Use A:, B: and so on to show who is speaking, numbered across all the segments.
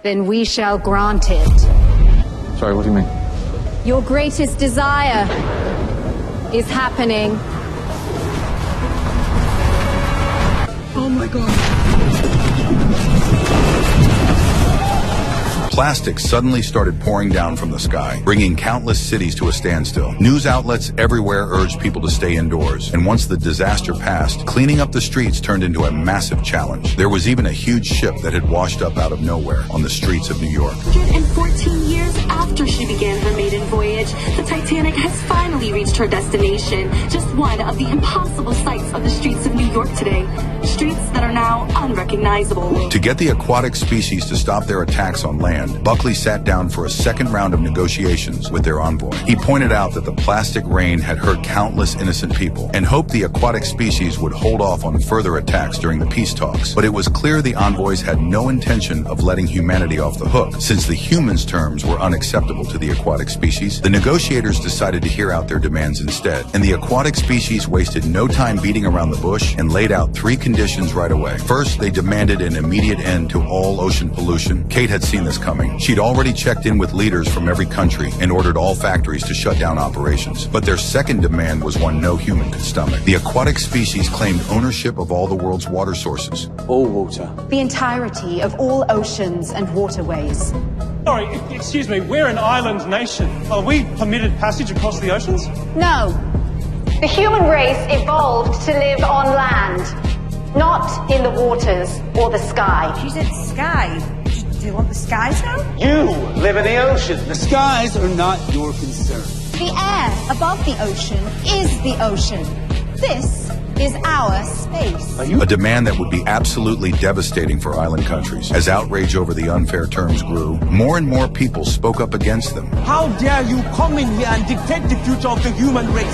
A: then we shall grant it.
B: Sorry, what do you mean?
A: Your greatest desire is happening.
C: Oh my God.
D: Plastic suddenly started pouring down from the sky, bringing countless cities to a standstill. News outlets everywhere urged people to stay indoors. And once the disaster passed, cleaning up the streets turned into a massive challenge. There was even a huge ship that had washed up out of nowhere on the streets of New York.
E: 114 years after she began her maiden voyage, the Titanic has finally reached her destination. Just one of the impossible sights of the streets of New York today. Streets that are now unrecognizable.
D: To get the aquatic species to stop their attacks on land, Buckley sat down for a second round of negotiations with their envoy. He pointed out that the plastic rain had hurt countless innocent people and hoped the aquatic species would hold off on further attacks during the peace talks. But it was clear the envoys had no intention of letting humanity off the hook. Since the humans' terms were unacceptable to the aquatic species, the negotiators decided to hear out their demands instead. And the aquatic species wasted no time beating around the bush and laid out 3 conditions right away. First, they demanded an immediate end to all ocean pollution. Kate had seen this coming. She'd already checked in with leaders from every country and ordered all factories to shut down operations. But their second demand was one no human could stomach. The aquatic species claimed ownership of all the world's water sources.
B: All water.
F: The entirety of all oceans and waterways.
G: Sorry, excuse me, we're an island nation. Are we permitted passage across the oceans?
F: No. The human race evolved to live on land, not in the waters or the sky.
H: She said sky. Do you want the skies now?
I: You live in the ocean. The skies are not your concern.
F: The air above the ocean is the ocean. This is our space.
D: A demand that would be absolutely devastating for island countries. As outrage over the unfair terms grew, more and more people spoke up against them.
I: How dare you come in here and dictate the future of the human race?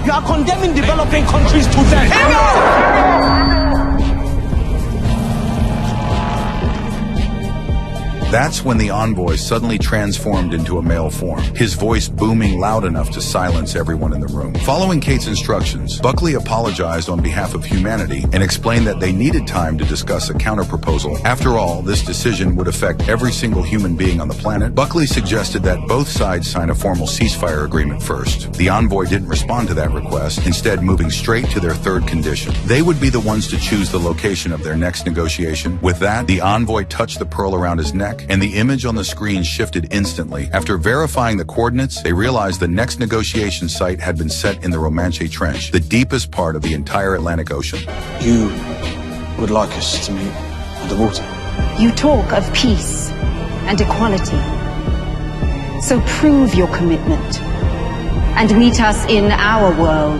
I: You are condemning developing countries to death.
D: That's when the envoy suddenly transformed into a male form, his voice booming loud enough to silence everyone in the room. Following Kate's instructions, Buckley apologized on behalf of humanity and explained that they needed time to discuss a counterproposal. After all, this decision would affect every single human being on the planet. Buckley suggested that both sides sign a formal ceasefire agreement first. The envoy didn't respond to that request, instead moving straight to their third condition. They would be the ones to choose the location of their next negotiation. With that, the envoy touched the pearl around his neck, and the image on the screen shifted instantly. After verifying the coordinates, they realized the next negotiation site had been set in the Romanche Trench, the deepest part of the entire Atlantic Ocean.
B: You would like us to meet underwater?
F: You talk of peace and equality. So prove your commitment and meet us in our world.